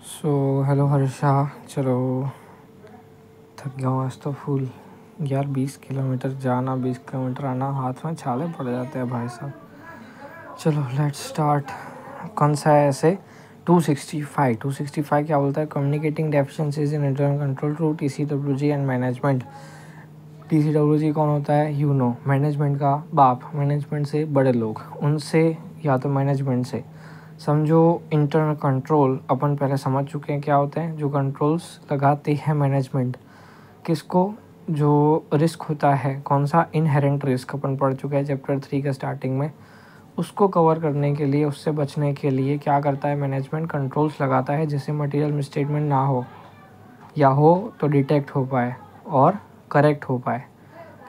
Hello Harsha. चलो, थक गया हूँ आज तो फुल। यार 20 किलोमीटर जाना, 20 किलोमीटर आना, हाथ में छाले पड़ जाते हैं भाई साहब। चलो लेट्स स्टार्ट। कौन सा है ऐसे? 265 क्या बोलता है? Communicating deficiencies in internal control through TCWG and management. TCWG कौन होता है? मैनेजमेंट का बाप, मैनेजमेंट से बड़े लोग, उनसे या तो मैनेजमेंट से। समझो इंटरनल कंट्रोल अपन पहले समझ चुके हैं क्या होते हैं। जो कंट्रोल्स लगाते हैं मैनेजमेंट किसको? जो रिस्क होता है, कौन सा? इनहेरेंट रिस्क अपन पढ़ चुके हैं चैप्टर 3 के स्टार्टिंग में। उसको कवर करने के लिए, उससे बचने के लिए क्या करता है मैनेजमेंट? कंट्रोल्स लगाता है जिससे मटेरियल मिसस्टेटमेंट ना हो, या हो तो डिटेक्ट हो पाए और करेक्ट हो पाए।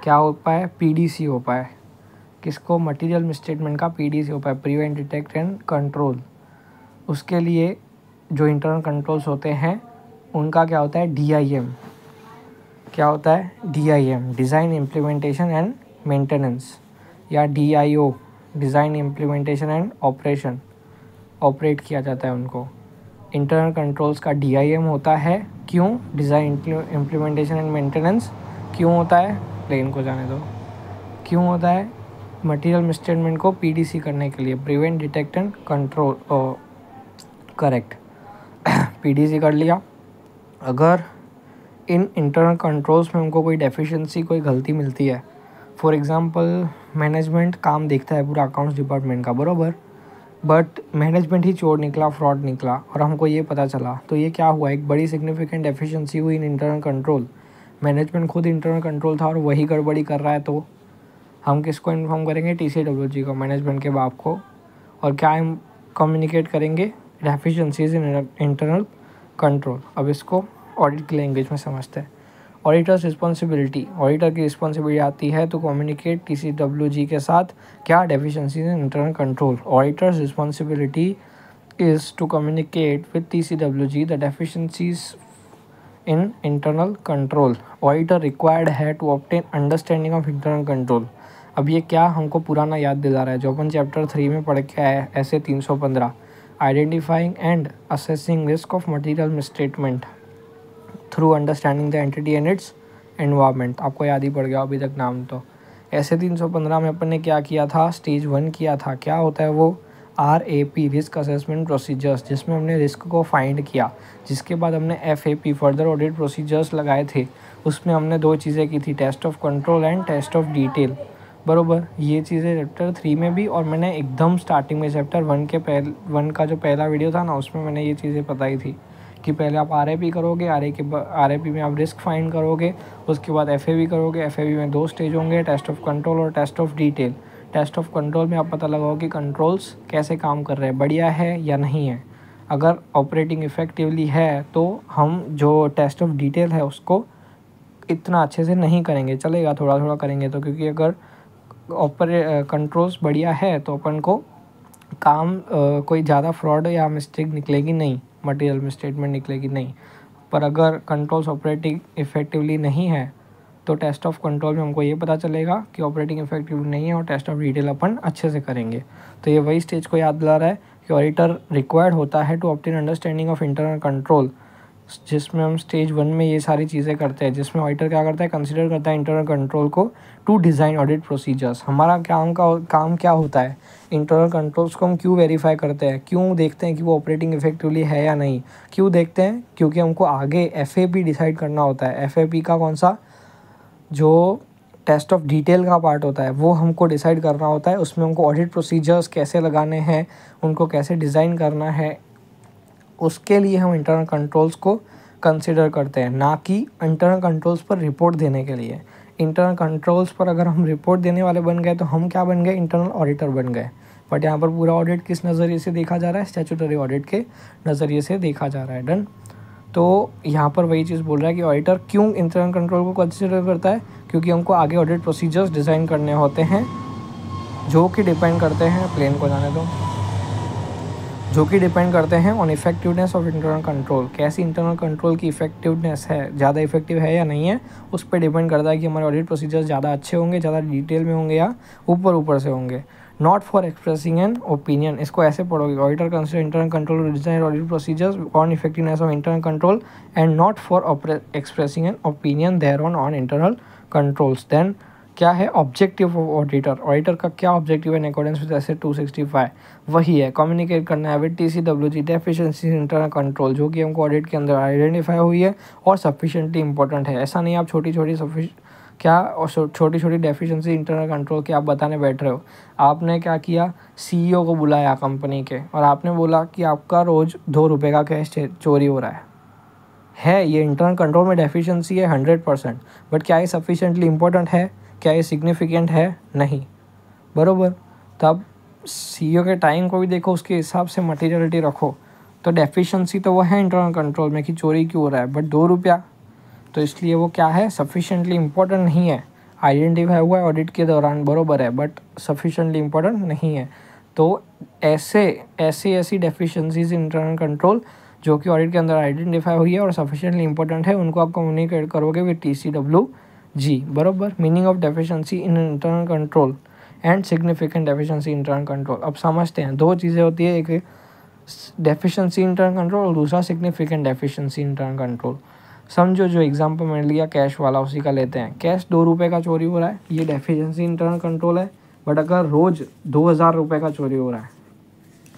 क्या हो पाए? PDC हो पाए। किसको? मटेरियल मिसस्टेटमेंट का PDC हो पाए, प्रिवेंट, डिटेक्ट एंड कंट्रोल। उसके लिए जो इंटरनल कंट्रोल्स होते हैं उनका क्या होता है? DIM। क्या होता है? DIM, design implementation and maintenance, या DIO, design implementation and operation. Operate किया जाता है उनको। इंटरनल कंट्रोल्स का DIM होता है। क्यों? डिज़ाइन इम्प्लीमेंटेशन एंड मेंटेनेंस क्यों होता है? प्लेन को जाने दो। क्यों होता है? मटेरियल मिसस्टेटमेंट को PDC करने के लिए, prevent, detect and control, correct. PDC कर लिया। अगर इन इंटरनल कंट्रोल्स में हमको कोई डेफिशिएंसी, कोई गलती मिलती है, फॉर एग्जांपल मैनेजमेंट काम देखता है पूरा अकाउंट्स डिपार्टमेंट का, बरोबर, बट मैनेजमेंट ही चोर निकला, फ्रॉड निकला और हमको ये पता चला, तो ये क्या हुआ? एक बड़ी सिग्निफिकेंट डेफिशिएंसी हुई इन इंटरनल कंट्रोल। मैनेजमेंट खुद इंटरनल कंट्रोल था और वही गड़बड़ी कर रहा है, तो हम किसको इन्फॉर्म करेंगे? TCWG को, मैनेजमेंट के बाप को। और क्या हम कम्युनिकेट करेंगे? Deficiencies in internal control. अब इसको ऑडिट की लैंग्वेज में समझते हैं। ऑडिटर्स रिस्पॉन्सिबिलिटी, ऑडिटर की रिस्पॉन्सिबिलिटी आती है तो कम्युनिकेट TCWG के साथ क्या? Deficiencies in internal control. Auditors responsibility is to communicate with TCWG the deficiencies in internal control. Auditor required है to obtain understanding of internal control. अब ये क्या हमको पुराना याद दिला रहा है जो अपन चैप्टर 3 में पढ़ के आए, ऐसे 315, identifying and assessing risk of material misstatement through understanding the entity and it's environment. आपको याद ही पड़ गया अभी तक नाम तो। ऐसे 315 में अपन ने क्या किया था? स्टेज 1 किया था। क्या होता है वो? RAP, रिस्क असेसमेंट प्रोसीजर्स, जिसमें हमने रिस्क को फाइंड किया। जिसके बाद हमने FAP, फर्दर ऑडिट प्रोसीजर्स लगाए थे। उसमें हमने 2 चीज़ें की थी, test of control and test of detail, बरोबर। ये चीज़ें चैप्टर 3 में भी, और मैंने एकदम स्टार्टिंग में चैप्टर 1 का जो पहला वीडियो था ना, उसमें मैंने ये चीज़ें बताई थी कि पहले आप RAP करोगे, RAP में आप रिस्क फाइंड करोगे, उसके बाद FAP करोगे। FAP में 2 स्टेज होंगे, टेस्ट ऑफ कंट्रोल और test of detail. Test of control में आप पता लगाओ कि कंट्रोल्स कैसे काम कर रहे हैं, बढ़िया है या नहीं है। अगर ऑपरेटिंग इफ़ेक्टिवली है तो हम जो टेस्ट ऑफ डिटेल है उसको इतना अच्छे से नहीं करेंगे, चलेगा, थोड़ा थोड़ा करेंगे तो, क्योंकि अगर कंट्रोल्स बढ़िया है तो अपन को काम कोई ज़्यादा फ्रॉड या मिस्टेक निकलेगी नहीं, मटेरियल मिसस्टेटमेंट निकलेगी नहीं। पर अगर कंट्रोल्स ऑपरेटिंग इफेक्टिवली नहीं है तो टेस्ट ऑफ कंट्रोल में हमको ये पता चलेगा कि ऑपरेटिंग इफेक्टिव नहीं है, और टेस्ट ऑफ डिटेल अपन अच्छे से करेंगे। तो ये वही स्टेज को याद दिला रहा है कि ऑडिटर रिक्वायर्ड होता है to obtain understanding of internal control, जिसमें हम स्टेज 1 में ये सारी चीज़ें करते हैं, जिसमें ऑडिटर क्या करता है? कंसिडर करता है इंटरनल कंट्रोल को टू डिज़ाइन ऑडिट प्रोसीजर्स। हमारा काम क्या होता है? इंटरनल कंट्रोल्स को हम क्यों वेरीफाई करते हैं? क्यों देखते हैं कि वो ऑपरेटिंग इफेक्टिवली है या नहीं? क्यों देखते हैं? क्योंकि हमको आगे FAP डिसाइड करना होता है। FAP का कौन सा? जो टेस्ट ऑफ डिटेल का पार्ट होता है वो हमको डिसाइड करना होता है। उसमें हमको ऑडिट प्रोसीजर्स कैसे लगाने हैं, उनको कैसे डिज़ाइन करना है, उसके लिए हम इंटरनल कंट्रोल्स को कंसिडर करते हैं, ना कि इंटरनल कंट्रोल्स पर रिपोर्ट देने के लिए। इंटरनल कंट्रोल्स पर अगर हम रिपोर्ट देने वाले बन गए तो हम क्या बन गए? इंटरनल ऑडिटर बन गए। बट यहाँ पर पूरा ऑडिट किस नज़रिए से देखा जा रहा है? स्टैट्यूटरी ऑडिट के नज़रिए से देखा जा रहा है। डन। तो यहाँ पर वही चीज़ बोल रहा है कि ऑडिटर क्यों इंटरनल कंट्रोल को कंसिडर करता है? क्योंकि हमको आगे ऑडिट प्रोसीजर्स डिज़ाइन करने होते हैं जो कि डिपेंड करते हैं, प्लेन को जाने दो, जो कि डिपेंड करते हैं on effectiveness of internal control. कैसी इंटरनल कंट्रोल की इफेक्टिवनेस है, ज़्यादा इफेक्टिव है या नहीं है, उस पर डिपेंड करता है कि हमारे ऑडिट प्रोसीजर्स ज़्यादा अच्छे होंगे, ज़्यादा डिटेल में होंगे या ऊपर से होंगे। Not for expressing an opinion, इसको ऐसे पढ़ोगे, auditor consider internal control design audit procedures on effectiveness of internal control and not for expressing an opinion there on internal controls. Then क्या है ऑब्जेक्टिव ऑफ ऑडिटर, ऑडिटर का क्या objective है in accordance with S 265, वही है communicate करना है with TCWG deficiency internal control, जो कि हमको ऑडिट के अंदर आइडेंटिफाई हुई है और सफिशिएंटली इंपॉर्टेंट है। ऐसा नहीं आप छोटी छोटी डेफिशिएंसी इंटरनल कंट्रोल के आप बताने बैठ रहे हो। आपने क्या किया, CEO को बुलाया कंपनी के और आपने बोला कि आपका रोज़ 2 रुपये का कैश चोरी हो रहा है ये इंटरनल कंट्रोल में डेफिशिएंसी है 100%, बट क्या ये सफिशिएंटली इंपॉर्टेंट है, क्या ये सिग्निफिकेंट है, नहीं, बरोबर। तब CEO के टाइम को भी देखो, उसके हिसाब से मटीरियलिटी रखो। तो डेफिशिएंसी तो वो है इंटरनल कंट्रोल में कि चोरी क्यों हो रहा है, बट 2 रुपया, तो इसलिए वो क्या है, सफिशिएंटली इंपॉर्टेंट नहीं है। आइडेंटिफाई हुआ है ऑडिट के दौरान, बरोबर है, बट सफिशिएंटली इंपॉर्टेंट नहीं है। तो ऐसी डेफिशिएंसीज इंटरनल कंट्रोल जो कि ऑडिट के अंदर आइडेंटिफाई हुई है और सफिशिएंटली इंपॉर्टेंट है, उनको आप कम्युनिकेट करोगे विद TCWG, बरोबर। Meaning of deficiency in internal control and significant deficiency internal control. अब समझते हैं, 2 चीज़ें होती है, एक डेफिशिएंसी इंटरनल कंट्रोल और दूसरा सिग्निफिकेंट डेफिशिएंसी इंटरनल कंट्रोल। समझो जो एग्जांपल मैंने लिया कैश वाला, उसी का लेते हैं। कैश 2 रुपये का चोरी हो रहा है, ये डेफिशिएंसी इंटरनल कंट्रोल है, बट अगर रोज़ 2000 रुपये का चोरी हो रहा है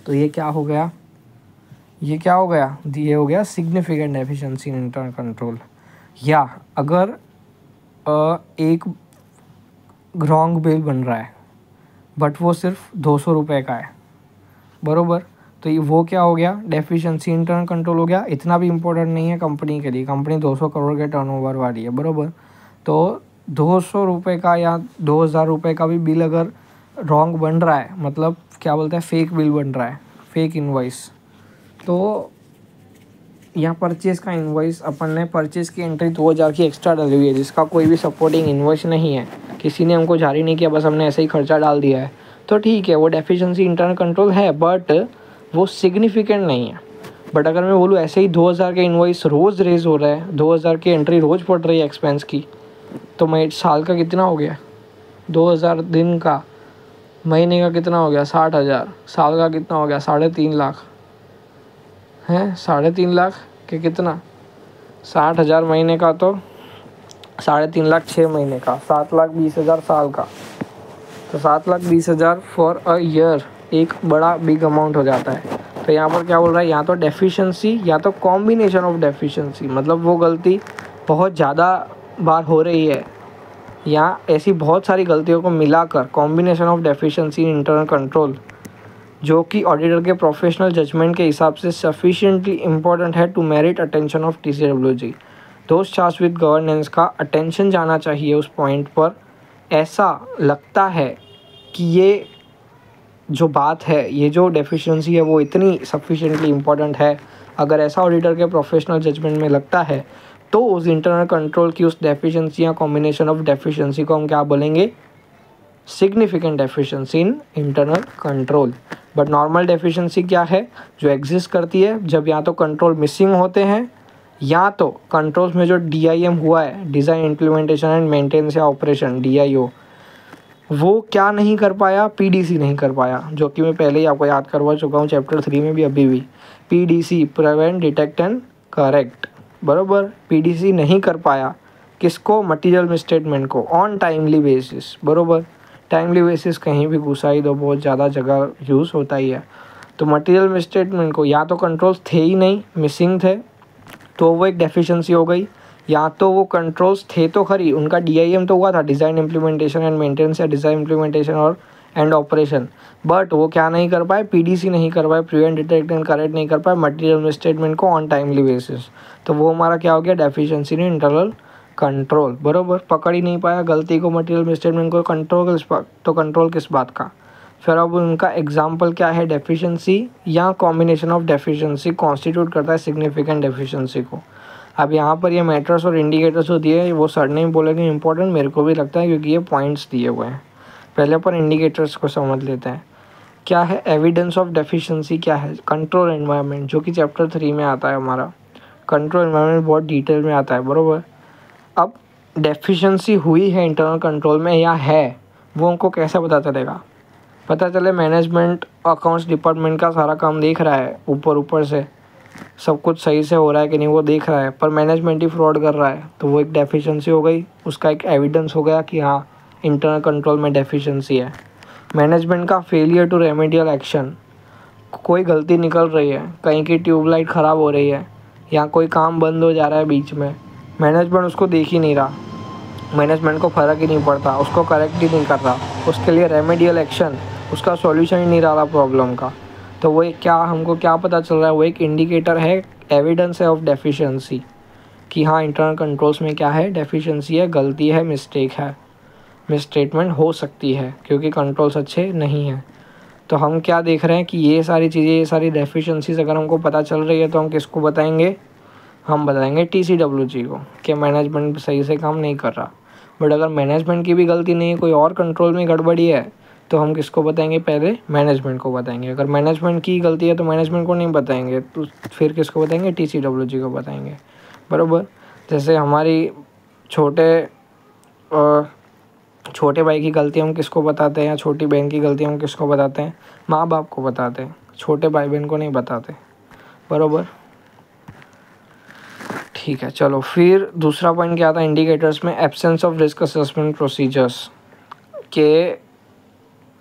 तो ये क्या हो गया, ये हो गया सिग्निफिकेंट डेफिशिएंसी इंटरनल कंट्रोल। या अगर एक रॉन्ग बिल बन रहा है बट वो सिर्फ 200 रुपये का है, बरोबर, तो ये वो क्या हो गया, डेफिशिएंसी इंटरनल कंट्रोल हो गया। इतना भी इम्पोर्टेंट नहीं है कंपनी के लिए, कंपनी 200 करोड़ के टर्नओवर वाली है, बरोबर। तो 200 रुपये का या 2000 रुपये का भी बिल अगर रॉन्ग बन रहा है, मतलब क्या बोलते हैं, फेक बिल बन रहा है, फेक इनवॉइस, तो यहाँ परचेज़ का इनवॉइस अपन ने परचेज़ की एंट्री 2000 की एक्स्ट्रा डाली हुई है, जिसका कोई भी सपोर्टिंग इनवॉइस नहीं है, किसी ने हमको जारी नहीं किया, बस हमने ऐसे ही खर्चा डाल दिया है, तो ठीक है, वो डेफिशिएंसी इंटरनल कंट्रोल है, बट वो सिग्निफिकेंट नहीं है। बट अगर मैं बोलूँ ऐसे ही 2000 के इनवॉइस रोज़ रेज हो रहा है, 2000 की एंट्री रोज़ पड़ रही है एक्सपेंस की, तो मैं साल का कितना हो गया, 2000 दिन का, महीने का कितना हो गया, 60,000, साल का कितना हो गया, 3.5 लाख हैं, 3.5 लाख के कितना, 60,000 महीने का, तो 3.5 लाख 6 महीने का, 7,20,000 साल का, तो 7,20,000 फॉर अ ईयर एक बड़ा बिग अमाउंट हो जाता है। तो यहाँ पर क्या बोल रहा है, या तो डेफिशिएंसी या तो कॉम्बिनेशन ऑफ डेफिशिएंसी, मतलब वो गलती बहुत ज़्यादा बार हो रही है, या ऐसी बहुत सारी गलतियों को मिलाकर combination of deficiency in internal control, जो कि ऑडिटर के प्रोफेशनल जजमेंट के हिसाब से सफिशिएंटली इम्पोर्टेंट है to merit attention of TCWG। Those charged with governance का अटेंशन जाना चाहिए उस पॉइंट पर। ऐसा लगता है कि ये जो बात है, ये जो डेफिशिएंसी है, वो इतनी सफिशिएंटली इम्पोर्टेंट है, अगर ऐसा ऑडिटर के प्रोफेशनल जजमेंट में लगता है, तो उस इंटरनल कंट्रोल की उस डेफिशिएंसी या कॉम्बिनेशन ऑफ डेफिशिएंसी को हम क्या बोलेंगे, significant deficiency in internal control. But normal deficiency क्या है, जो एग्जिस्ट करती है जब या तो कंट्रोल मिसिंग होते हैं, या तो कंट्रोल्स में जो DIM हुआ है, डिज़ाइन इम्प्लीमेंटेशन एंड मेंटेनेंस या ऑपरेशन, DIO, वो क्या नहीं कर पाया, PDC नहीं कर पाया, जो कि मैं पहले ही आपको याद करवा चुका हूँ चैप्टर 3 में भी, अभी भी PDC, prevent, detect and correct, बराबर। PDC नहीं कर पाया, किसको, मटीरियल मिसस्टेटमेंट को, ऑन टाइमली बेसिस, बराबर। टाइमली बेसिस कहीं भी घुसाई दो, बहुत ज़्यादा जगह यूज़ होता ही है। तो मटीरियल मिसस्टेटमेंट को या तो कंट्रोल्स थे ही नहीं, मिसिंग थे, तो वो एक डेफिशिएंसी हो गई, या तो वो कंट्रोल्स थे तो खरी, उनका DIM तो हुआ था, डिज़ाइन इम्प्लीमेंटेशन एंड मेंटेनेंस, या डिज़ाइन इम्प्लीमेंटेशन और एंड ऑपरेशन, बट वो क्या नहीं कर पाए, PDC नहीं कर पाए, प्रिवेंट, डिटेक्ट एंड करेक्ट नहीं कर पाए मटीरियल मिसस्टेटमेंट को ऑन टाइमली बेसिस, तो वो हमारा क्या हो गया, डेफिशिएंसी इन इंटरनल कंट्रोल, बराबर। पकड़ ही नहीं पाया गलती को, मटीरियल मिसस्टेटमेंट को, कंट्रोल किस बात का। फिर अब उनका एग्जाम्पल क्या है, डेफिशिएंसी या कॉम्बिनेशन ऑफ डेफिशिएंसी कॉन्स्टिट्यूट करता है सिग्निफिकेंट डेफिशिएंसी को। अब यहाँ पर ये मैटर्स और इंडिकेटर्स जो दिए, वो सर ने बोलेंगे इंपॉर्टेंट, मेरे को भी लगता है, क्योंकि ये पॉइंट्स दिए हुए हैं। पहले अपन इंडिकेटर्स को समझ लेते हैं। क्या है एविडेंस ऑफ डेफिशिएंसी, क्या है कंट्रोल एनवायरनमेंट, जो कि चैप्टर 3 में आता है हमारा। कंट्रोल एनवायरनमेंट बहुत डिटेल में आता है, बराबर। अब डेफिशिएंसी हुई है इंटरनल कंट्रोल में या है, वो उनको कैसे पता चलेगा, पता चले मैनेजमेंट अकाउंट्स डिपार्टमेंट का सारा काम देख रहा है, ऊपर से सब कुछ सही से हो रहा है कि नहीं वो देख रहा है, पर मैनेजमेंट ही फ्रॉड कर रहा है, तो वो एक डेफिशिएंसी हो गई, उसका एक एविडेंस हो गया कि हाँ इंटरनल कंट्रोल में डेफिशिएंसी है। मैनेजमेंट का फेलियर टू रेमेडियल एक्शन, कोई गलती निकल रही है, कहीं की ट्यूबलाइट ख़राब हो रही है या कोई काम बंद हो जा रहा है बीच में, मैनेजमेंट उसको देख ही नहीं रहा, मैनेजमेंट को फ़र्क ही नहीं पड़ता, उसको करेक्ट ही नहीं कर रहा, उसके लिए रेमेडियल एक्शन, उसका सॉल्यूशन ही नहीं रहा प्रॉब्लम का, तो वो एक हमको क्या पता चल रहा है, वो एक इंडिकेटर है, एविडेंस है ऑफ डेफिशिएंसी कि हाँ इंटरनल कंट्रोल्स में क्या है, डेफिशिएंसी है, गलती है, मिस्टेक है, मिसस्टेटमेंट हो सकती है क्योंकि कंट्रोल्स अच्छे नहीं हैं। तो हम क्या देख रहे हैं कि ये सारी चीज़ें, ये सारी डेफिशिएंसीज अगर हमको पता चल रही है तो हम किसको बताएंगे, हम बताएंगे TCWG को कि मैनेजमेंट सही से काम नहीं कर रहा। बट अगर मैनेजमेंट की भी गलती नहीं है, कोई और कंट्रोल में गड़बड़ी है, तो हम किसको बताएंगे, पहले मैनेजमेंट को बताएंगे। अगर मैनेजमेंट की गलती है तो मैनेजमेंट को नहीं बताएंगे, तो फिर किसको बताएंगे, TCWG को बताएंगे, बराबर। जैसे हमारी छोटे भाई की गलती हम किसको बताते हैं, या छोटी बहन की गलती हम किसको बताते हैं, माँ बाप को बताते हैं, छोटे भाई बहन को नहीं बताते, बराबर। ठीक है, चलो फिर दूसरा पॉइंट क्या था इंडिकेटर्स में, absence of risk assessment procedures के।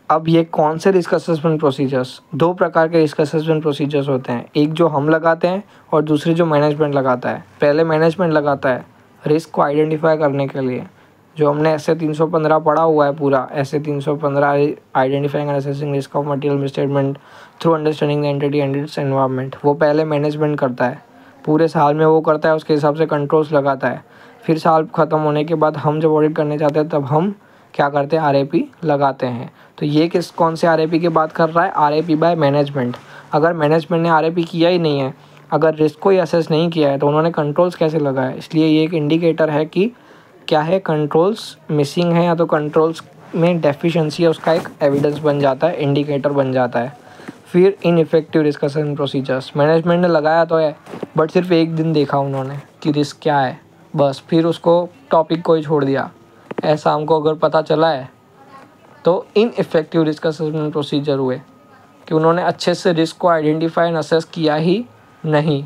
अब ये कौन से रिस्क असेसमेंट प्रोसीजर्स, दो प्रकार के रिस्क असेसमेंट प्रोसीजर्स होते हैं, एक जो हम लगाते हैं और दूसरी जो मैनेजमेंट लगाता है। पहले मैनेजमेंट लगाता है रिस्क को आइडेंटिफाई करने के लिए, जो हमने ऐसे 315 पढ़ा हुआ है पूरा, ऐसे 315 identifying and assessing risk of material misstatement through understanding the entity and it's environment, वो पहले मैनेजमेंट करता है, पूरे साल में वो करता है, उसके हिसाब से कंट्रोल्स लगाता है। फिर साल ख़त्म होने के बाद हम जब ऑडिट करने जाते हैं तब हम क्या करते हैं, RAP लगाते हैं। तो ये कौन से RAP की बात कर रहा है, RAP बाय मैनेजमेंट। अगर मैनेजमेंट ने RAP किया ही नहीं है, अगर रिस्क को ही असेस नहीं किया है, तो उन्होंने कंट्रोल्स कैसे लगाए। इसलिए ये एक इंडिकेटर है कि क्या है, कंट्रोल्स मिसिंग है या तो कंट्रोल्स में डेफिशिएंसी है, उसका एक एविडेंस बन जाता है, इंडिकेटर बन जाता है। फिर ineffective risk assessment procedures, management ने लगाया तो है बट सिर्फ एक दिन देखा उन्होंने कि रिस्क क्या है, बस फिर उसको टॉपिक को ही छोड़ दिया। ऐसा हमको अगर पता चला है तो इनइफेक्टिव रिस्क असेसमेंट प्रोसीजर हुए कि उन्होंने अच्छे से रिस्क को आइडेंटिफाई एंड असेस किया ही नहीं,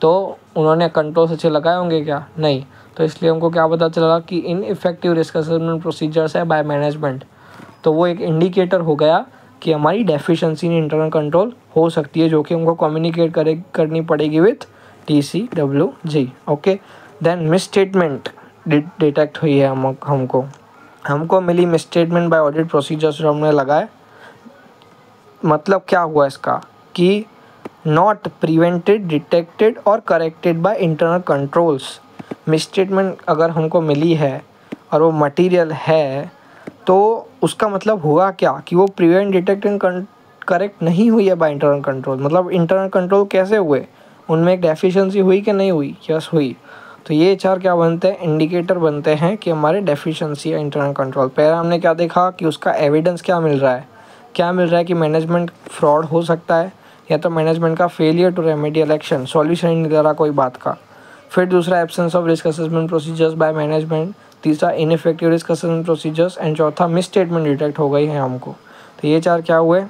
तो उन्होंने कंट्रोल्स अच्छे लगाए होंगे क्या, नहीं। तो इसलिए हमको क्या पता चला कि इनइफेक्टिव रिस्क असेसमेंट प्रोसीजर्स है बाय मैनेजमेंट, तो वो एक इंडिकेटर हो गया कि हमारी डेफिशिएंसी इन इंटरनल कंट्रोल हो सकती है, जो कि हमको कम्युनिकेट करनी पड़ेगी with TCWG। Okay, then misstatement detect हुई है हमको मिली मिसस्टेटमेंट बाय ऑडिट प्रोसीजर्स जो हमने लगाए। मतलब क्या हुआ इसका कि नॉट प्रिवेंटेड, डिटेक्टेड और corrected by internal controls. Misstatement अगर हमको मिली है और वो मटेरियल है, तो उसका मतलब हुआ क्या कि वो प्रिवेंट, डिटेक्ट एंड करेक्ट नहीं हुई है बाय इंटरनल कंट्रोल। मतलब इंटरनल कंट्रोल कैसे हुए, उनमें एक डेफिशिएंसी हुई कि नहीं हुई, यस हुई। तो ये 4 क्या बनते हैं, इंडिकेटर बनते हैं कि हमारे डेफिशिएंसी है इंटरनल कंट्रोल। पहले हमने क्या देखा कि उसका एविडेंस क्या मिल रहा है कि मैनेजमेंट फ्रॉड हो सकता है, या तो मैनेजमेंट का failure to remedial action, solution नहीं दे रहा कोई बात का। फिर दूसरा absence of risk assessment procedures by management, तीसरा ineffective risk assessment procedures and चौथा मिसस्टेटमेंट डिटेक्ट हो गई है हमको। तो ये 4 क्या हुए,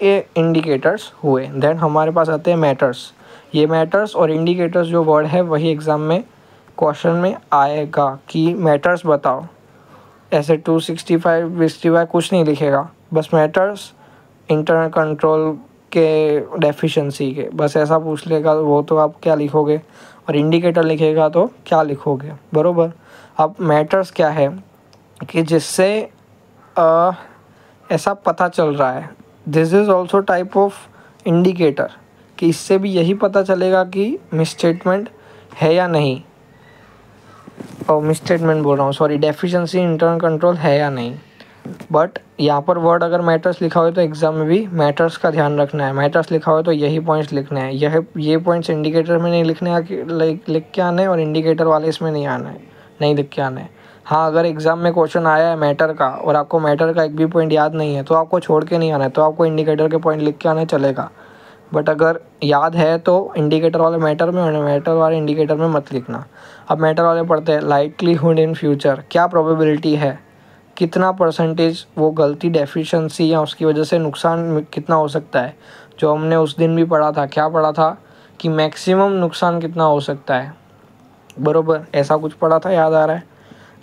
ये इंडिकेटर्स हुए। देन हमारे पास आते हैं मैटर्स। ये मैटर्स और इंडिकेटर्स जो वर्ड है वही एग्ज़ाम में क्वेश्चन में आएगा कि मैटर्स बताओ। ऐसे 265 कुछ नहीं लिखेगा, बस मैटर्स इंटरनल कंट्रोल के डेफिशिएंसी के, बस ऐसा पूछ लेगा वो, तो आप क्या लिखोगे, और इंडिकेटर लिखेगा तो क्या लिखोगे, बरोबर। अब मैटर्स क्या है कि जिससे ऐसा पता चल रहा है, this is also type of indicator, कि इससे भी यही पता चलेगा कि मिसस्टेटमेंट है या नहीं, और मिसस्टेटमेंट बोल रहा हूँ, सॉरी, डेफिशिएंसी इंटरनल कंट्रोल है या नहीं। बट यहाँ पर वर्ड अगर मैटर्स लिखा हो तो एग्जाम में भी मैटर्स का ध्यान रखना है। मैटर्स लिखा हो तो यही पॉइंट्स लिखने हैं, ये पॉइंट्स इंडिकेटर में नहीं लिखने लिख के आने, और इंडिकेटर वाले इसमें नहीं आना है, नहीं लिख के आना है। हाँ, अगर एग्ज़ाम में क्वेश्चन आया है मैटर का और आपको मैटर का एक भी पॉइंट याद नहीं है तो आपको छोड़ के नहीं आना है, तो आपको इंडिकेटर के पॉइंट लिख के आना चलेगा। बट अगर याद है तो इंडिकेटर वाले मैटर में और मैटर वाले इंडिकेटर में मत लिखना। अब मैटर वाले पढ़ते हैं, लाइक्लीहुड इन फ्यूचर, क्या प्रोबेबिलिटी है कितना परसेंटेज वो गलती डेफिशिएंसी या उसकी वजह से नुकसान कितना हो सकता है। जो हमने उस दिन भी पढ़ा था, क्या पढ़ा था कि मैक्सिमम नुकसान कितना हो सकता है, बरोबर ऐसा कुछ पढ़ा था, याद आ रहा है।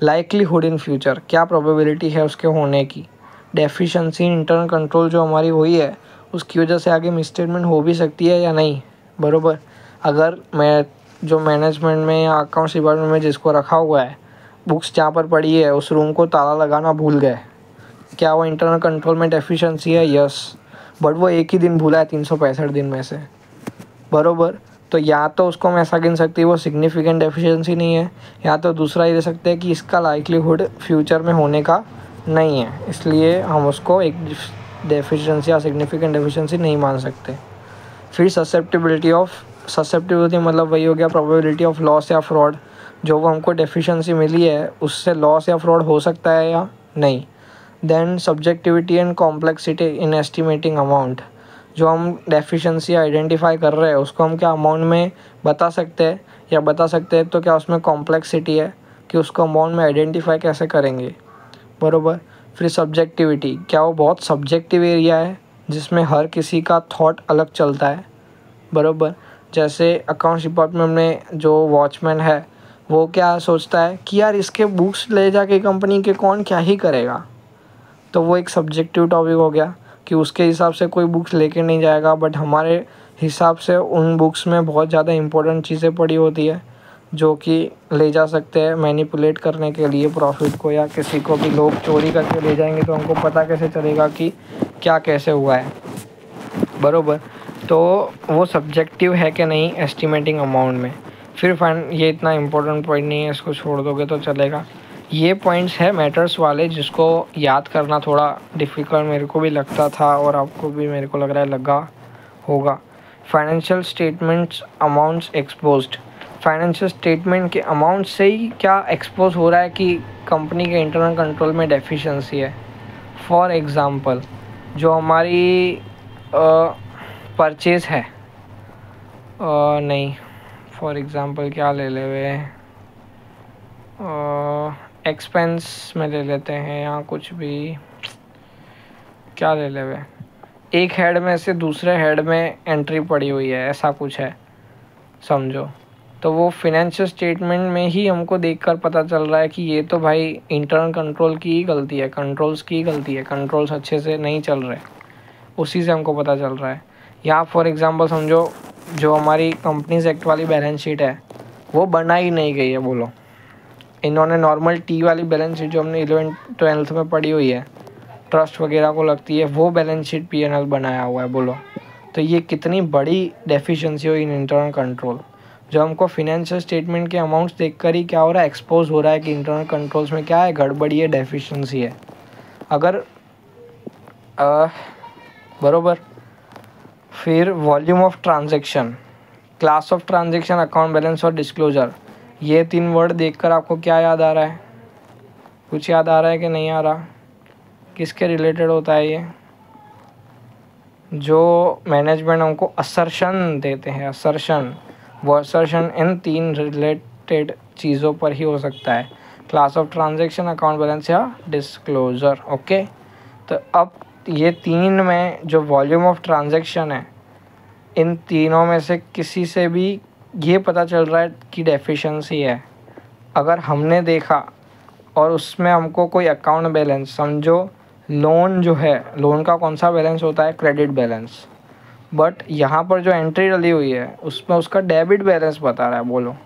लाइक्लीहुड इन फ्यूचर, क्या प्रोबेबिलिटी है उसके होने की। डेफिशिएंसी इंटरनल कंट्रोल जो हमारी हुई है उसकी वजह से आगे मिसस्टेटमेंट हो भी सकती है या नहीं, बरोबर। अगर मैं जो मैनेजमेंट में या अकाउंट्स डिपार्टमेंट में जिसको रखा हुआ है, बुक्स जहाँ पर पड़ी है उस रूम को ताला लगाना भूल गए, क्या वो इंटरनल कंट्रोल में डेफिशिएंसी है? यस, बट वो एक ही दिन भूला है 365 दिन में से, बरोबर। तो या तो उसको हम ऐसा गिन सकते हैं वो सिग्निफिकेंट डेफिशिएंसी नहीं है, या तो दूसरा ये दे सकते हैं कि इसका लाइक्लीहुड फ्यूचर में होने का नहीं है, इसलिए हम उसको एक डेफिशिएंसी या सिग्निफिकेंट डेफिशिएंसी नहीं मान सकते। फिर ससेप्टिबिलिटी मतलब वही हो गया प्रोबेबिलिटी ऑफ लॉस या फ्रॉड। जो वो हमको डेफिशिएंसी मिली है उससे लॉस या फ्रॉड हो सकता है या नहीं। Then subjectivity and complexity in estimating amount. जो हम डेफिशिएंसी आइडेंटिफाई कर रहे हैं उसको हम क्या अमाउंट में बता सकते हैं, या बता सकते हैं तो क्या उसमें कॉम्प्लेक्सिटी है कि उसको अमाउंट में आइडेंटिफाई कैसे करेंगे, बरोबर। फिर सब्जेक्टिविटी, क्या वो बहुत सब्जेक्टिव एरिया है जिसमें हर किसी का थॉट अलग चलता है, बरोबर। जैसे अकाउंट्स डिपार्टमेंट में जो वॉचमैन है वो क्या सोचता है कि यार इसके बुक्स ले जाके कंपनी के कौन क्या ही करेगा, तो वो एक सब्जेक्टिव टॉपिक हो गया कि उसके हिसाब से कोई बुक्स लेके नहीं जाएगा, बट हमारे हिसाब से उन बुक्स में बहुत ज़्यादा इंपॉर्टेंट चीज़ें पड़ी होती है जो कि ले जा सकते हैं मैनिपुलेट करने के लिए प्रॉफिट को, या किसी को भी लोग चोरी करके ले जाएंगे तो हमको पता कैसे चलेगा कि क्या कैसे हुआ है, बरोबर। तो वो सब्जेक्टिव है कि नहीं एस्टिमेटिंग अमाउंट में। फिर ये इतना इम्पोर्टेंट पॉइंट नहीं है, इसको छोड़ दोगे तो चलेगा। ये पॉइंट्स है मैटर्स वाले जिसको याद करना थोड़ा डिफ़िकल्ट मेरे को भी लगता था और आपको भी मेरे को लग रहा है लगा होगा। Financial statements amounts exposed. Financial statement के अमाउंट से ही क्या एक्सपोज हो रहा है कि कंपनी के इंटरनल कंट्रोल में डेफिशिएंसी है। फॉर एग्ज़ाम्पल जो हमारी परचेज़ है, नहीं फॉर एग्ज़ाम्पल क्या ले ले वे, एक्सपेंस में ले लेते हैं या कुछ भी, क्या ले ले वे, एक हेड में से दूसरे हेड में एंट्री पड़ी हुई है, ऐसा कुछ है समझो। तो वो फिनेंशियल स्टेटमेंट में ही हमको देखकर पता चल रहा है कि ये तो भाई इंटरनल कंट्रोल की ही गलती है, कंट्रोल्स की गलती है, कंट्रोल्स अच्छे से नहीं चल रहे, उसी से हमको पता चल रहा है। या फॉर एग्ज़ाम्पल समझो जो हमारी कंपनीज एक्ट वाली बैलेंस शीट है वो बनाई नहीं गई है, बोलो इन्होंने नॉर्मल टी वाली बैलेंस शीट जो हमने 11th-12th में पढ़ी हुई है ट्रस्ट वगैरह को लगती है, वो बैलेंस शीट P&L बनाया हुआ है, बोलो तो ये कितनी बड़ी डेफिशिएंसी हो इन इंटरनल कंट्रोल। जो हमको फिनेंशियल स्टेटमेंट के अमाउंट्स देखकर ही क्या हो रहा है, एक्सपोज हो रहा है कि इंटरनल कंट्रोल्स में क्या है, गड़बड़ी है, डेफिशिएंसी है। अगर बरोबर। फिर volume of transaction, class of transaction, account balance और डिस्क्लोजर। ये 3 वर्ड देखकर आपको क्या याद आ रहा है, कुछ याद आ रहा है कि नहीं आ रहा, किसके रिलेटेड होता है ये? जो मैनेजमेंट हमको असर्शन देते हैं, असर्शन, वो असर्शन इन 3 रिलेटेड चीज़ों पर ही हो सकता है, class of transaction, account balance या डिस्क्लोजर, ओके। तो अब ये 3 में जो वॉल्यूम ऑफ ट्रांजैक्शन है, इन तीनों में से किसी से भी ये पता चल रहा है कि डेफिशिएंसी है। अगर हमने देखा और उसमें हमको कोई अकाउंट बैलेंस, समझो लोन जो है, लोन का कौन सा बैलेंस होता है, क्रेडिट बैलेंस, बट यहाँ पर जो एंट्री डली हुई है उसमें उसका डेबिट बैलेंस बता रहा है, बोलो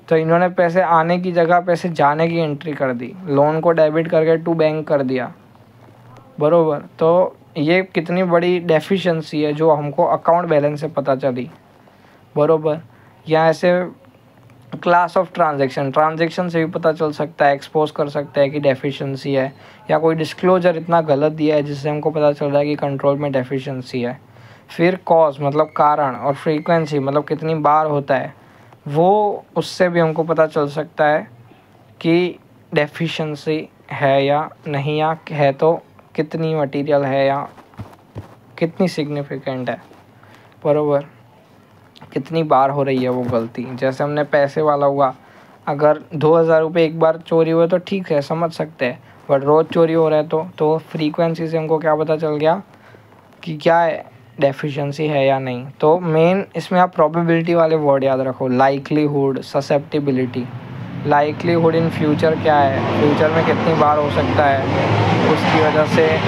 तो इन्होंने पैसे आने की जगह पैसे जाने की एंट्री कर दी, लोन को डेबिट करके टू बैंक कर दिया, बरोबर। तो ये कितनी बड़ी डेफिशिएंसी है जो हमको अकाउंट बैलेंस से पता चली, बरोबर। या ऐसे क्लास ऑफ ट्रांजैक्शन से भी पता चल सकता है, एक्सपोज कर सकता है कि डेफिशिएंसी है, या कोई डिस्क्लोजर इतना गलत दिया है जिससे हमको पता चल रहा है कि कंट्रोल में डेफिशिएंसी है। फिर कॉज मतलब कारण, और फ्रीक्वेंसी मतलब कितनी बार होता है, वो उससे भी हमको पता चल सकता है कि डेफिशिएंसी है या नहीं, या है तो कितनी मटीरियल है या कितनी सिग्निफिकेंट है, बरोबर, कितनी बार हो रही है वो गलती। जैसे हमने पैसे वाला हुआ, अगर 2000 रुपये एक बार चोरी हुए तो ठीक है समझ सकते हैं, बट रोज़ चोरी हो रहा है तो फ्रीक्वेंसी से हमको क्या पता चल गया कि क्या डेफिशिएंसी है या नहीं। तो मेन इसमें आप प्रोबेबिलिटी वाले वर्ड याद रखो, likelihood, susceptibility. Likelihood in future क्या है, फ्यूचर में कितनी बार हो सकता है, उसकी वजह से एक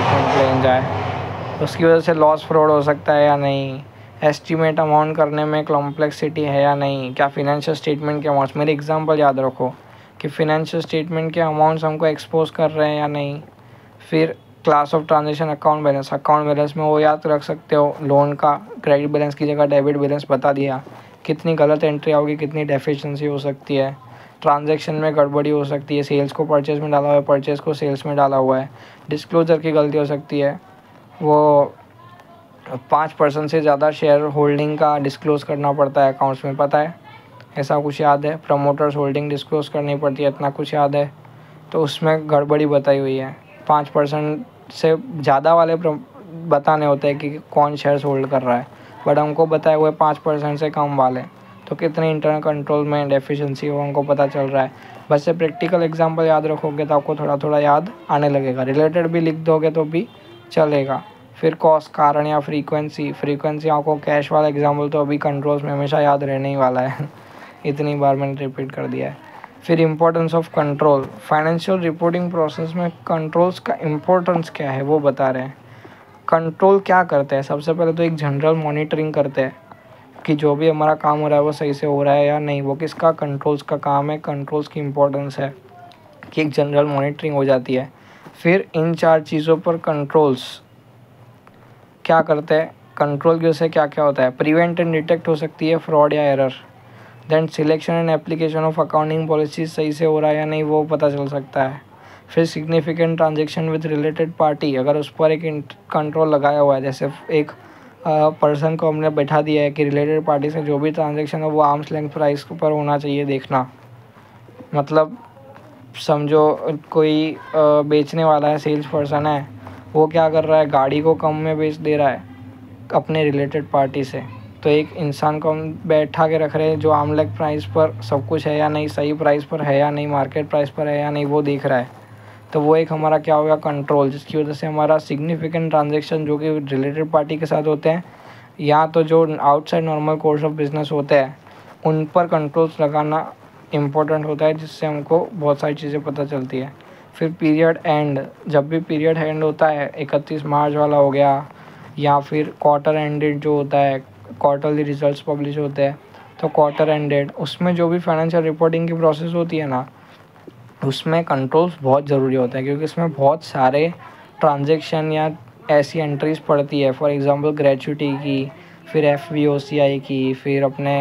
मिनट लेन जाए, उसकी वजह से लॉस फ्रॉड हो सकता है या नहीं, एस्टिमेट अमाउंट करने में कॉम्प्लेक्सिटी है या नहीं, क्या फिनेंशियल स्टेटमेंट के अमाउंट्स, मेरे एग्जांपल याद रखो कि फिनेंशियल स्टेटमेंट के अमाउंट्स हमको एक्सपोज कर रहे हैं या नहीं। फिर class of transaction, account balance में वो याद रख सकते हो, लोन का क्रेडिट बैलेंस की जगह डेबिट बैलेंस बता दिया, कितनी गलत एंट्री आओगी, कितनी डेफिशिएंसी हो सकती है, ट्रांजैक्शन में गड़बड़ी हो सकती है, सेल्स को परचेज में डाला हुआ है, परचेज को सेल्स में डाला हुआ है, डिस्क्लोजर की गलती हो सकती है, वो 5% से ज़्यादा शेयर होल्डिंग का डिस्क्लोज़ करना पड़ता है अकाउंट्स में, पता है, ऐसा कुछ याद है, प्रमोटर्स होल्डिंग डिस्क्लोज़ करनी पड़ती है, इतना कुछ याद है। तो उसमें गड़बड़ी बताई हुई है, 5% से ज़्यादा वाले बताने होते हैं कि कौन शेयर्स होल्ड कर रहा है, बट हमको बताए हुए 5% से कम वाले, तो कितने इंटरनल कंट्रोल में डेफिशिएंसी हो हमको पता चल रहा है। बस से प्रैक्टिकल एग्जांपल याद रखोगे तो आपको थोड़ा थोड़ा याद आने लगेगा, रिलेटेड भी लिख दोगे तो भी चलेगा। फिर कॉस्ट, कारण या फ्रीक्वेंसी आपको कैश वाला एग्जांपल तो अभी कंट्रोल्स में हमेशा याद रहने ही वाला है इतनी बार मैंने रिपीट कर दिया है। फिर importance of control, financial reporting process में कंट्रोल्स का इम्पोर्टेंस क्या है वो बता रहे हैं। कंट्रोल क्या करते हैं, सबसे पहले तो एक जनरल मॉनिटरिंग करते हैं कि जो भी हमारा काम हो रहा है वो सही से हो रहा है या नहीं, वो किसका, कंट्रोल्स का काम है। कंट्रोल्स की इम्पोर्टेंस है कि एक जनरल मॉनिटरिंग हो जाती है। फिर इन 4 चीज़ों पर कंट्रोल्स क्या करते हैं, कंट्रोल की वजह से क्या क्या होता है, प्रिवेंट एंड डिटेक्ट हो सकती है फ्रॉड या error. Then selection and application of accounting policies सही से हो रहा है या नहीं वो पता चल सकता है। फिर significant transaction with related party, अगर उस पर एक कंट्रोल लगाया हुआ है, जैसे एक पर्सन को हमने बैठा दिया है कि रिलेटेड पार्टी से जो भी ट्रांजेक्शन है वो आर्म्स लेंथ प्राइस पर होना चाहिए देखना। मतलब समझो कोई बेचने वाला है, सेल्स पर्सन है, वो क्या कर रहा है, गाड़ी को कम में बेच दे रहा है अपने रिलेटेड पार्टी से, तो एक इंसान को हम बैठा के रख रहे हैं जो आर्म लेंथ प्राइस पर सब कुछ है या नहीं, सही प्राइस पर है या नहीं, मार्केट प्राइस पर है या नहीं वो देख रहा है, तो वो एक हमारा क्या होगा, कंट्रोल, जिसकी वजह से हमारा सिग्निफिकेंट ट्रांजेक्शन जो कि रिलेटेड पार्टी के साथ होते हैं या तो जो outside normal course of business होते हैं उन पर कंट्रोल्स लगाना इम्पोर्टेंट होता है, जिससे हमको बहुत सारी चीज़ें पता चलती है। फिर पीरियड एंड, जब भी पीरियड एंड होता है 31 मार्च वाला हो गया, या फिर क्वार्टर एंडेड जो होता है, क्वार्टरली रिजल्ट्स पब्लिश होते हैं, तो क्वार्टर एंडेड उसमें जो भी फाइनेंशियल रिपोर्टिंग की प्रोसेस होती है ना, उसमें कंट्रोल्स बहुत ज़रूरी होता है, क्योंकि इसमें बहुत सारे ट्रांजेक्शन या ऐसी एंट्रीज पड़ती है, फॉर एग्जांपल ग्रेचुइटी की, फिर FVOCI की, फिर अपने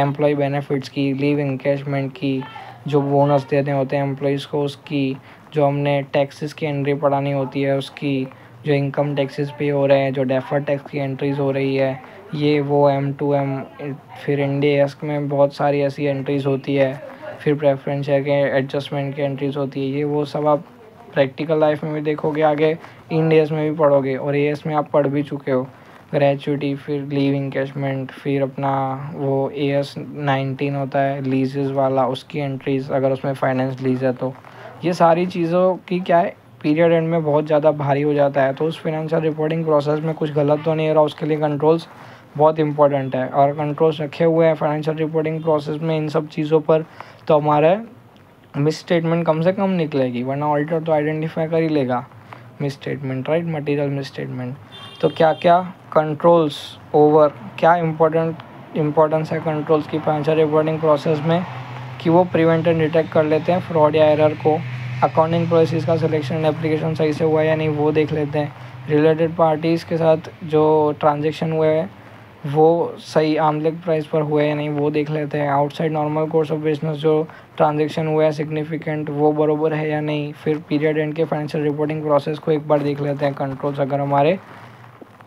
एम्प्लॉय बेनिफिट्स की, लीव इंकेशमेंट की, जो बोनस देते होते हैं एम्प्लॉयज़ को उसकी, जो हमने टैक्सेस की एंट्री पढ़ानी होती है उसकी, जो इनकम टैक्सेस पे हो रहे हैं, जो डेफर्ड टैक्स की एंट्रीज़ हो रही है, ये वो M2M, फिर इंडिया में बहुत सारी ऐसी एंट्रीज़ होती है, फिर प्रेफरेंस शेयर के एडजस्टमेंट की एंट्रीज़ होती है, ये वो सब आप प्रैक्टिकल लाइफ में भी देखोगे, आगे इंडियस में भी पढ़ोगे, और AS में आप पढ़ भी चुके हो, ग्रेचुइटी, फिर लीव इंकेशमेंट, फिर अपना वो AS 19 होता है लीजेस वाला, उसकी एंट्रीज़, अगर उसमें फाइनेंस लीज है तो ये सारी चीज़ों की क्या है, पीरियड एंड में बहुत ज़्यादा भारी हो जाता है। तो उस फिनेंशियल रिपोर्टिंग प्रोसेस में कुछ गलत तो नहीं हो रहा, उसके लिए कंट्रोल्स बहुत इंपॉर्टेंट है, और कंट्रोल्स रखे हुए हैं फाइनेंशियल रिपोर्टिंग प्रोसेस में इन सब चीज़ों पर, तो हमारे मिस स्टेटमेंट कम से कम निकलेगी, वरना ऑडिटर तो आइडेंटिफाई कर ही लेगा miss statement, right, material miss statement. तो क्या क्या कंट्रोल्स ओवर, क्या इम्पोर्टेंस है कंट्रोल्स की फाइनेंशियल रिपोर्टिंग प्रोसेस में, कि वो प्रिवेंट एंड डिटेक्ट कर लेते हैं फ्रॉड या एरर को, अकाउंटिंग पॉलिसीज़ का सिलेक्शन एंड एप्लीकेशन सही से हुआ है या नहीं वो देख लेते हैं, रिलेटेड पार्टीज़ के साथ जो ट्रांजेक्शन हुए हैं वो सही आर्म लेंथ प्राइस पर हुए या नहीं वो देख लेते हैं, outside normal course of business जो ट्रांजेक्शन हुआ है सिग्निफिकेंट वो बरोबर है या नहीं, फिर पीरियड एंड के फाइनेंशियल रिपोर्टिंग प्रोसेस को एक बार देख लेते हैं, कंट्रोल्स अगर हमारे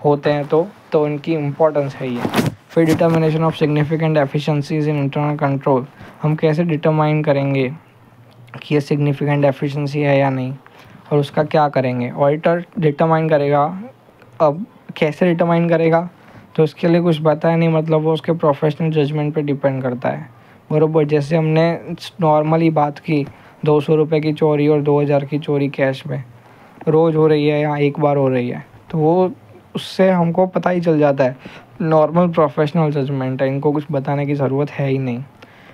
होते हैं तो उनकी इम्पोर्टेंस है ये। फिर determination of significant efficiencies in internal control, हम कैसे डिटरमाइन करेंगे कि ये सिग्निफिकेंट एफिशिएंसी है या नहीं, और उसका क्या करेंगे, ऑडिटर डिटरमाइन करेगा। अब कैसे डिटरमाइन करेगा, तो उसके लिए कुछ बताया नहीं, मतलब वो उसके प्रोफेशनल जजमेंट पे डिपेंड करता है, बरोबर। जैसे हमने नॉर्मली बात की ₹200 की चोरी और 2000 की चोरी कैश में रोज़ हो रही है या एक बार हो रही है, तो वो उससे हमको पता ही चल जाता है। नॉर्मल प्रोफेशनल जजमेंट है, इनको कुछ बताने की ज़रूरत है ही नहीं।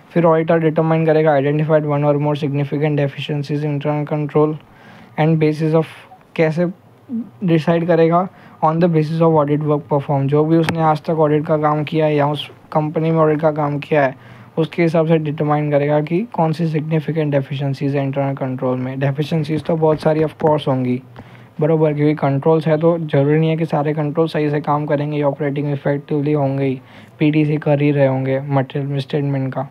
फिर ऑडिटर डिटरमाइन करेगा आइडेंटिफाइड वन और more significant deficiencies in internal control and bases of, कैसे डिसाइड करेगा, on the basis of audit work perform, जो भी उसने आज तक ऑडिट का काम किया है या उस कंपनी में ऑडिट का काम किया है उसके हिसाब से डिटरमाइन करेगा कि कौन सी सिग्निफिकेंट डेफिशिएंसीज है इंटरनल कंट्रोल में। डेफिशिएंसीज तो बहुत सारी ऑफ कोर्स होंगी, बरोबर, क्योंकि कंट्रोल्स है तो ज़रूरी नहीं है कि सारे कंट्रोल सही से काम करेंगे या ऑपरेटिंग इफेक्टिवली होंगे ही, पीडीसी कर ही रहे होंगे मटेरियल स्टेटमेंट का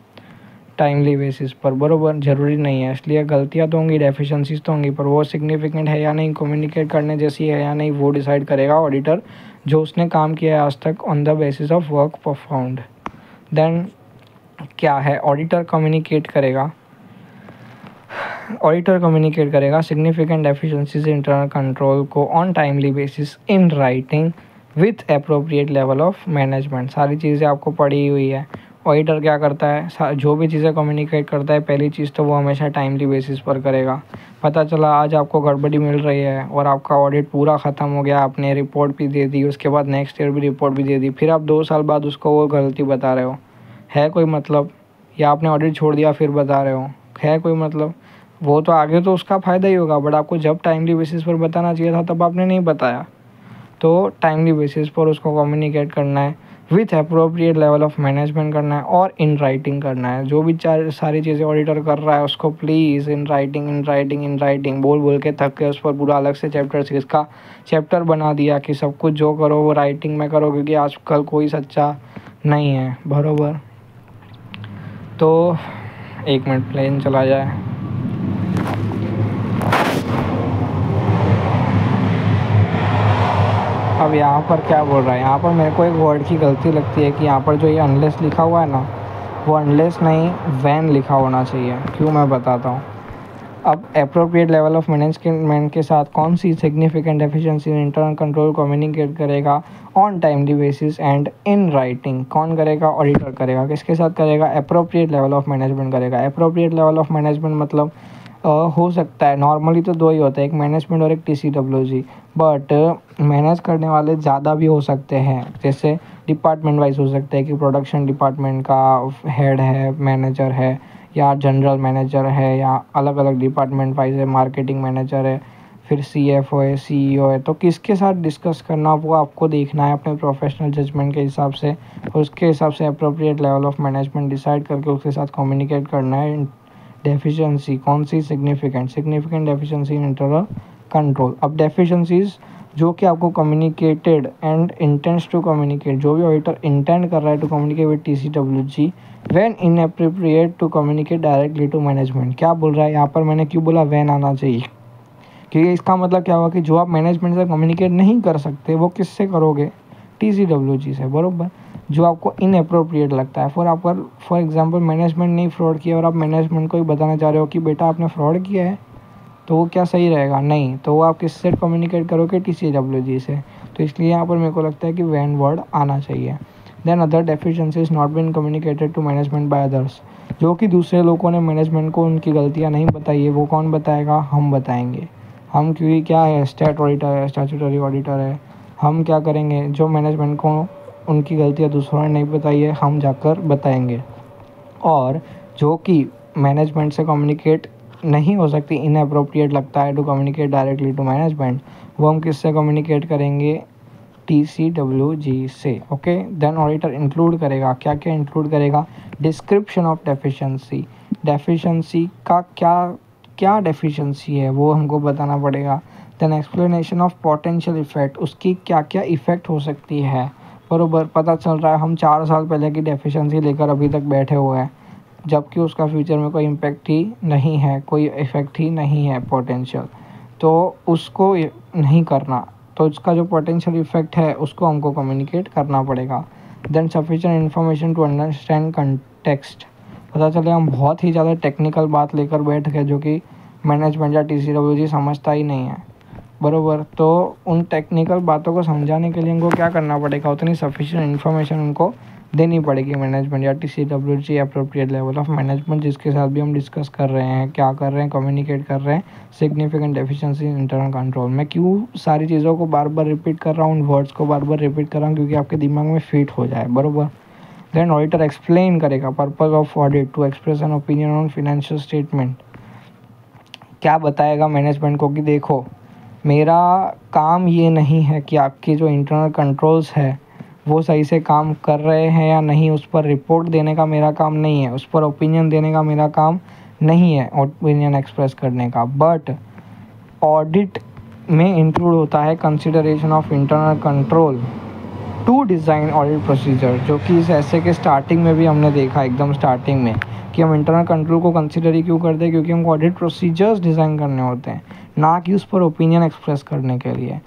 टाइमली बेसिस पर, बरोबर, ज़रूरी नहीं है। इसलिए गलतियाँ तो होंगी, डेफिशिएंसीज तो होंगी, पर वो सिग्निफिकेंट है या नहीं, कम्युनिकेट करने जैसी है या नहीं, वो डिसाइड करेगा ऑडिटर जो उसने काम किया है आज तक on the basis of work performed. Then क्या है, ऑडिटर कम्युनिकेट करेगा सिग्निफिकेंट डेफिशिएंसीज इंटरनल कंट्रोल को on timely basis in writing with appropriate level of management. सारी चीज़ें आपको पड़ी हुई है। ऑडिटर क्या करता है, जो भी चीज़ें कम्युनिकेट करता है, पहली चीज़ तो वो हमेशा टाइमली बेसिस पर करेगा। पता चला आज आपको गड़बड़ी मिल रही है और आपका ऑडिट पूरा ख़त्म हो गया, आपने रिपोर्ट भी दे दी, उसके बाद नेक्स्ट ईयर भी रिपोर्ट भी दे दी, फिर आप 2 साल बाद उसको वो गलती बता रहे हो, है कोई मतलब? या आपने ऑडिट छोड़ दिया फिर बता रहे हो, है कोई मतलब? वो तो आगे तो उसका फ़ायदा ही होगा, बट आपको जब टाइमली बेसिस पर बताना चाहिए था तब आपने नहीं बताया। तो टाइमली बेसिस पर उसको कम्युनिकेट करना है, with appropriate level of management करना है और इन राइटिंग करना है। जो भी सारी चीज़ें ऑडिटर कर रहा है उसको प्लीज़ इन राइटिंग बोल बोल के थक के उस पर पूरा अलग से चैप्टर 6 का चैप्टर बना दिया कि सब कुछ जो करो वो राइटिंग में करो, क्योंकि आजकल कोई सच्चा नहीं है, बरोबर। तो 1 मिनट प्लेन चला जाए। अब यहाँ पर क्या बोल रहा है, यहाँ पर मेरे को एक वर्ड की गलती लगती है कि यहाँ पर जो ये अनलेस लिखा हुआ है ना, वो अनलेस नहीं वैन लिखा होना चाहिए। क्यों, मैं बताता हूँ। अब अप्रोप्रिएट लेवल ऑफ मैनेजमेंट के साथ कौन सी significant efficiency in internal control communicate करेगा on timely basis and in writing, कौन करेगा? ऑडिटर करेगा। किसके साथ करेगा? अप्रोप्रिएट लेवल ऑफ मैनेजमेंट करेगा। अप्रोप्रिएट लेवल ऑफ मैनेजमेंट मतलब हो सकता है, नॉर्मली तो 2 ही होता है, एक मैनेजमेंट और एक TCWG, बट मैनेज करने वाले ज़्यादा भी हो सकते हैं। जैसे डिपार्टमेंट वाइज हो सकता है कि प्रोडक्शन डिपार्टमेंट का हेड है, मैनेजर है, या जनरल मैनेजर है, या अलग अलग डिपार्टमेंट वाइज है, मार्केटिंग मैनेजर है, फिर CFO है, CEO है। तो किसके साथ डिस्कस करना वो आपको देखना है अपने प्रोफेशनल जजमेंट के हिसाब से, और उसके हिसाब से appropriate level of management decide करके उसके साथ कम्युनिकेट करना है। डेफिशिएंसी कौन सी? Significant deficiency in internal control. अब डेफिशिएंसीज जो कि आपको communicated and intents to communicate, जो भी ऑडिटर इंटेंड कर रहा है to communicate with TCWG when inappropriate to communicate directly to management. क्या बोल रहा है यहाँ पर? मैंने क्यों बोला व्हेन आना चाहिए, क्योंकि इसका मतलब क्या हुआ कि जो आप मैनेजमेंट से कम्युनिकेट नहीं कर सकते वो किससे करोगे? TCWG से, बरोबर। जो आपको इनअप्रोप्रिएट लगता है, फॉर एग्जांपल मैनेजमेंट ने फ्रॉड किया और आप मैनेजमेंट को ही बताना चाह रहे हो कि बेटा आपने फ्रॉड किया है, तो वो क्या सही रहेगा? नहीं, तो वो आप किससे कम्युनिकेट करोगे? TCWG से। तो इसलिए यहाँ पर मेरे को लगता है कि वैन वर्ड आना चाहिए। Then other deficiencies not been communicated to management by others, जो कि दूसरे लोगों ने मैनेजमेंट को उनकी गलतियाँ नहीं बताई है, वो कौन बताएगा? हम बताएंगे। हम, क्योंकि क्या है, स्टेट ऑडिटर है, स्टैट्यूटरी ऑडिटर है, हम क्या करेंगे? जो मैनेजमेंट को उनकी गलतियाँ दूसरों ने नहीं बताई है, हम जाकर बताएंगे। और जो कि मैनेजमेंट से कम्युनिकेट नहीं हो सकती, इनअप्रोप्रिएट लगता है to communicate directly to management, वो हम किससे कम्युनिकेट करेंगे? TCWG से। ओके, देन ऑडिटर इंक्लूड करेगा, क्या क्या इंक्लूड करेगा? डिस्क्रिप्शन ऑफ डेफिशिएंसी का क्या डेफिशिएंसी है वो हमको बताना पड़ेगा। Then explanation of potential effect, उसकी क्या क्या इफ़ेक्ट हो सकती है, बरोबर। पता चल रहा है हम 4 साल पहले की डेफिशिएंसी लेकर अभी तक बैठे हुए हैं, जबकि उसका फ्यूचर में कोई इम्पैक्ट ही नहीं है, कोई इफ़ेक्ट ही नहीं है पोटेंशियल, तो उसको नहीं करना। तो उसका जो पोटेंशियल इफेक्ट है उसको हमको कम्युनिकेट करना पड़ेगा। Then sufficient information to understand context, पता चले हम बहुत ही ज़्यादा टेक्निकल बात लेकर बैठ गए जो कि मैनेजमेंट या TCWG समझता ही नहीं है, बरोबर। तो उन टेक्निकल बातों को समझाने के लिए उनको क्या करना पड़ेगा? उतनी सफिशिएंट इन्फॉर्मेशन उनको देनी पड़ेगी मैनेजमेंट या TCWG appropriate level of management, जिसके साथ भी हम डिस्कस कर रहे हैं, क्या कर रहे हैं, कम्युनिकेट कर रहे हैं significant deficiency in internal control. मैं क्यों सारी चीज़ों को बार बार रिपीट कर रहा हूँ, उन वर्ड्स को बार बार रिपीट कर रहा हूँ, क्योंकि आपके दिमाग में फिट हो जाए, बरोबर। देन ऑडिटर एक्सप्लेन करेगा purpose of audit to express an opinion on financial statement. क्या बताएगा मैनेजमेंट को कि देखो मेरा काम ये नहीं है कि आपके जो इंटरनल कंट्रोल्स है वो सही से काम कर रहे हैं या नहीं, उस पर रिपोर्ट देने का मेरा काम नहीं है, उस पर ओपिनियन देने का मेरा काम नहीं है, ओपिनियन एक्सप्रेस करने का। बट ऑडिट में इंक्लूड होता है consideration of internal control to design audit procedure, जो कि इस ऐसे के स्टार्टिंग में भी हमने देखा, एकदम स्टार्टिंग में, कि हम इंटरनल कंट्रोल को कंसिडर ही क्यों करते हैं, क्योंकि हमको ऑडिट प्रोसीजर्स डिज़ाइन करने होते हैं, ना कि उस पर ओपिनियन एक्सप्रेस करने के लिए।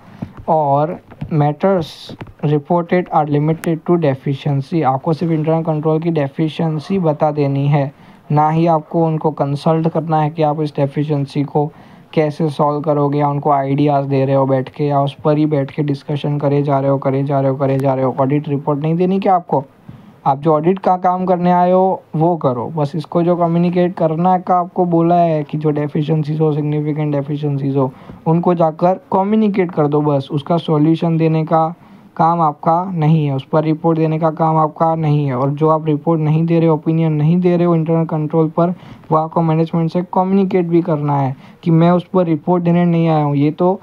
और matters reported are limited to deficiency, आपको सिर्फ इंटरनल कंट्रोल की डेफिशिएंसी बता देनी है, ना ही आपको उनको कंसल्ट करना है कि आप इस डेफिशिएंसी को कैसे सॉल्व करोगे, या उनको आइडियाज़ दे रहे हो बैठ के, या उस पर ही बैठ के डिस्कशन करे जा रहे हो। ऑडिट रिपोर्ट नहीं देनी क्या आपको? आप जो ऑडिट का काम करने आए हो वो करो, बस इसको जो कम्युनिकेट करना है का आपको बोला है कि जो डेफिशिएंसीज हो, सिग्निफिकेंट डेफिशिएंसीज हो, उनको जाकर कम्युनिकेट कर दो, बस उसका सॉल्यूशन देने का काम आपका नहीं है, उस पर रिपोर्ट देने का काम आपका नहीं है। और जो आप रिपोर्ट नहीं दे रहे हो, ओपिनियन नहीं दे रहे हो इंटरनल कंट्रोल पर, वो आपको मैनेजमेंट से कम्युनिकेट भी करना है कि मैं उस पर रिपोर्ट देने नहीं आया हूँ, ये तो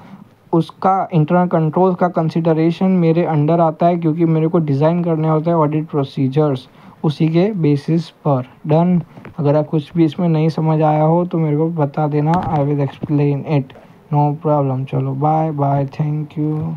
उसका इंटरनल कंट्रोल का कंसिडरेशन मेरे अंडर आता है, क्योंकि मेरे को डिज़ाइन करने होते हैं ऑडिट प्रोसीजर्स उसी के बेसिस पर। डन। अगर आप कुछ भी इसमें नहीं समझ आया हो तो मेरे को बता देना, I will explain it, no problem. चलो बाय बाय, थैंक यू।